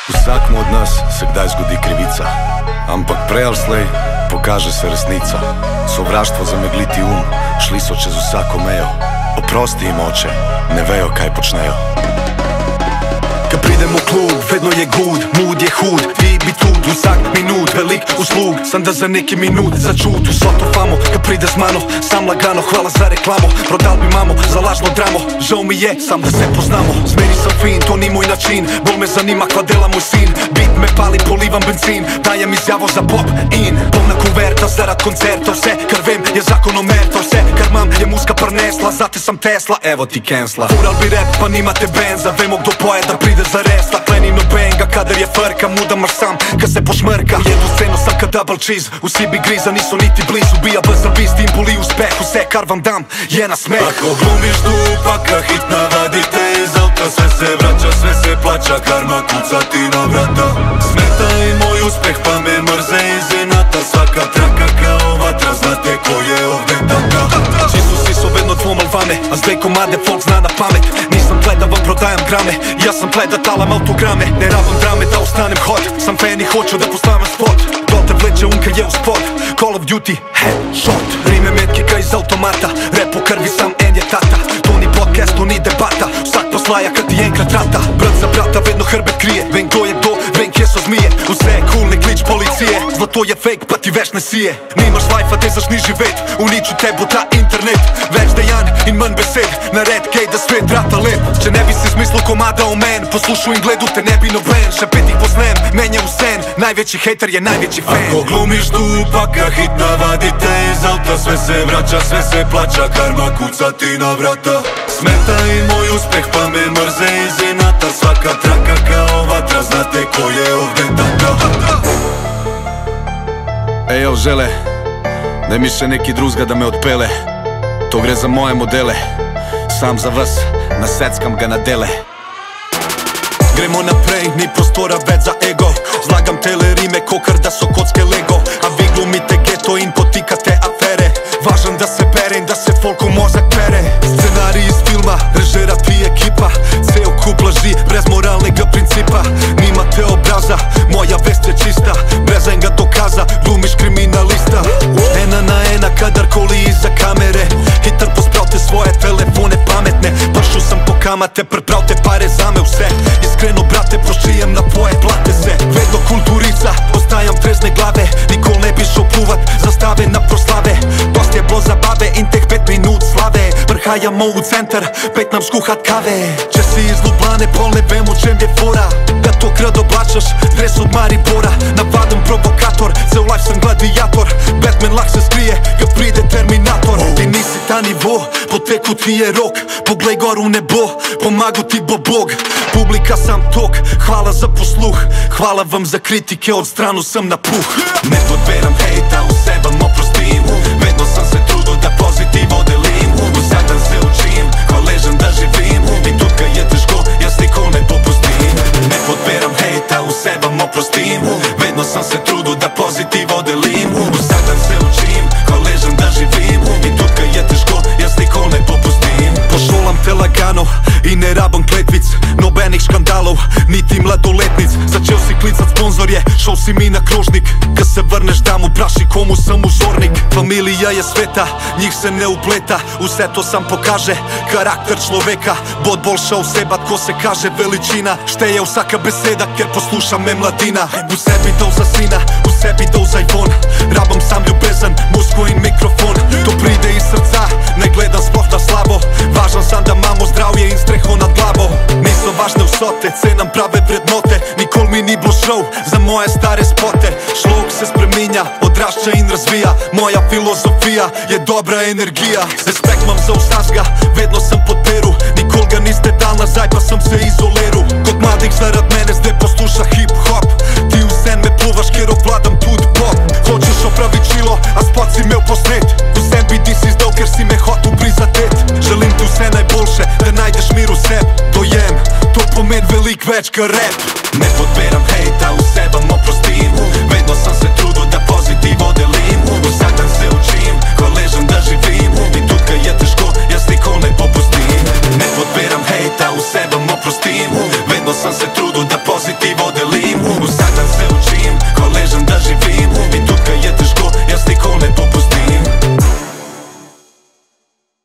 Vsakmu od nas se kdaj zgodi krivica, ampak prej ali slej pokaže se resnica. Sovraštvo zamegliti šli so čez vsako mejo. Oprosti jim, oče, ne vejo kaj počnejo. Kad pridem u klub, vedno je good, mood je hud. Ti bi tud, vsak minut, velik uslug. Sam da za neki minut začut u sva to famo. Kad pride z mano, sam lagano, hvala za reklamo. Prodal bi mamo, za lažno dramo. Žao mi je, sam da se poznamo. Zmeni sam fin, to ni moj način. Bol me zanima kva dela moj sin. Bit me pali, polivam benzin. Dajem izjavo za pop in polna kuverta, zarad koncerta. Vse kar vem je zakonomerta. Vse kar mam je muska prnesla. Zate sam Tesla, evo ti cancela. Fural bi rap, pa nimate benza. Vemo kdo poje da pride za res. Stakleni no benga, kadar je frka. Muda maš sam, kad se pošmrka. Jedu scenu sam ka double cheese. Vsi bi griza, nisu niti blizu. Bija brza bis, timbuli uspeh. Vse kar vam dam je na smeh. Ako glumiš dupaka, hit navadite iz auta. Sve se vraća, sve se plaća. Karma kuca ti na vrata. Smeta i moj uspeh, pa me mrze iz inata. Svaka traka kao vatra, znate ko je ovde tata. Čisu su vedno dvomal vame, a s dve komade folk zna na pamet. Nisam ple da vam prodajam grame, ja sam ple da talam autograme. Ne rabam drame da ostanem hot, sam fan i hoću da postavim spot. Dolte vleče unka je u spot, Call of Duty, headshot. Rime metke ka iz automata, rap u krvi sam en je tata. To ni podcast, to ni debata, sad poslaja kad ti enkrat rata. Brat za brata vedno hrbet krije, ven ko je do, ven kje so zmije. U sve je cool, ne klič policije, zlato je fake pa ti veš ne sije. Nimaš life-a, te zaš ni živet, uniču te bota internet. Več dejan in manj besed, na red gej da svet rata lep. Če ne bi si smislil komada o men, poslušao in gledu te ne bi noben. Šepet ih posnem, menja u sen, najveći hater je najveći fan. Ako glumiš dupaka, hit navadite iz auta. Sve se vraća, sve se plaća, karma kuca ti na vrata. Smeta i moj uspeh, pa me mrze iz inata. Svaka traka kao vatra, znate ko je ovde tata. Ejo žele, daj mi še neki druzga da me odpele. To gre za moje modele, sam za vas, naseckam ga na dele. Gremo naprej, ni prostora več za ego. Zlagam tele rime kokar da so kocke Lego. A vi glumite geto in potikate afere. Važan da se bere in da se folku mozak pere. Scenarij iz filma, režera ti ekipa. Ceo kup laži, brez moralnega principa. Nimate obraza, moja vest je čista. Brez enga dokaza, glumiš kriminalista. Ena na ena kadar koli iza kamere. Hitar pospravte svoje telefone pametne. Pršu sam po kamate, prepravte pare za me vse. Iskreno brate, prošijem na tvoje plate se. Vedno kulturica, ostajam trezne glave. Nikol ne bi šao pluvat, zastave na proslave. Dost je bilo zabave in teh 5 minut slave. Prhajamo u centar, pet nam skuhat kave. Če si iz Lublane, pol ne vem o čem je fora. Da to krad oblačaš, dres od Maribora. Navadan provokator, ceo life sam gladiator. Batman lak se skrije, kad pride Terminator. Ti nisi ta nivo, poteku ti je rok. Poglej gor u nebo, pomagu ti bo Bog. Publika sam tok, hvala za posluh. Hvala vam za kritike, od stranu sam na puh. Ne podberam hejta, u sebam oprostim. Vedno sam se trudo da pozitivo delim. Vsak dan se učim, hvaležan da živim. I tu kad je teško, ja s nikom ne popustim. Ne podberam hejta, u sebam oprostim. Vedno sam se trudo da pozitivo delim. Vsak dan se učim, hvaležan da živim. I tu kad je teško, ja s nikom ne popustim. Pošolam te lagano i ne rabam kletvic. Nobenih škandalov, niti mladoletnic. Začel si klicat sponzorje, šao si mi na krožnik. Kad se vrneš da mu praši komu sam uzornik. Familija je sveta, njih se ne upleta. U sve to sam pokaže karakter človeka. Bod bolša u seba, ko se kaže veličina. Šteje vsaka beseda, ker posluša me mladina. U sebi dol za sina, u sebi dol za Ivon. Rabam sam ljubezan, musko in mikrofon. To pride iz srca, ne gledam sploh na slabo. Važan sam da mamo zdravje in streho nad glavo. Nisu važne vsote, cenam prave vrednote. Nikol mi ni bilo šov za moje stare spote. Šlog se spreminja, odrašća in razvija. Moja filozofija je dobra energija. Respekt mam za usazga, vedno sam pod peru. Nikol ga niste dal nazaj pa sam se izoleru. Kod mladih zarad mene zdaj posluša hip hop. Ti u sen me pluvaš ker ovladam tud pop. Hoćeš opravit čilo, a spot si me uposnet. U sen bi ti si izdal ker si me hotu prizadet. Želim ti sve najboljše, da najdeš mir u seb. Dojem, to pomen velik več ka rap. Ne podberam hejta, u sebam oprostim. Vedno sam se trudo da pozitivo delim. Vsak dan se učim, hvaležan da živim. I tu kad je teško, ja s nikom ne popustim. Ne podberam hejta, u sebam oprostim. Vedno Vedno sam se trudu da pozitivo delim.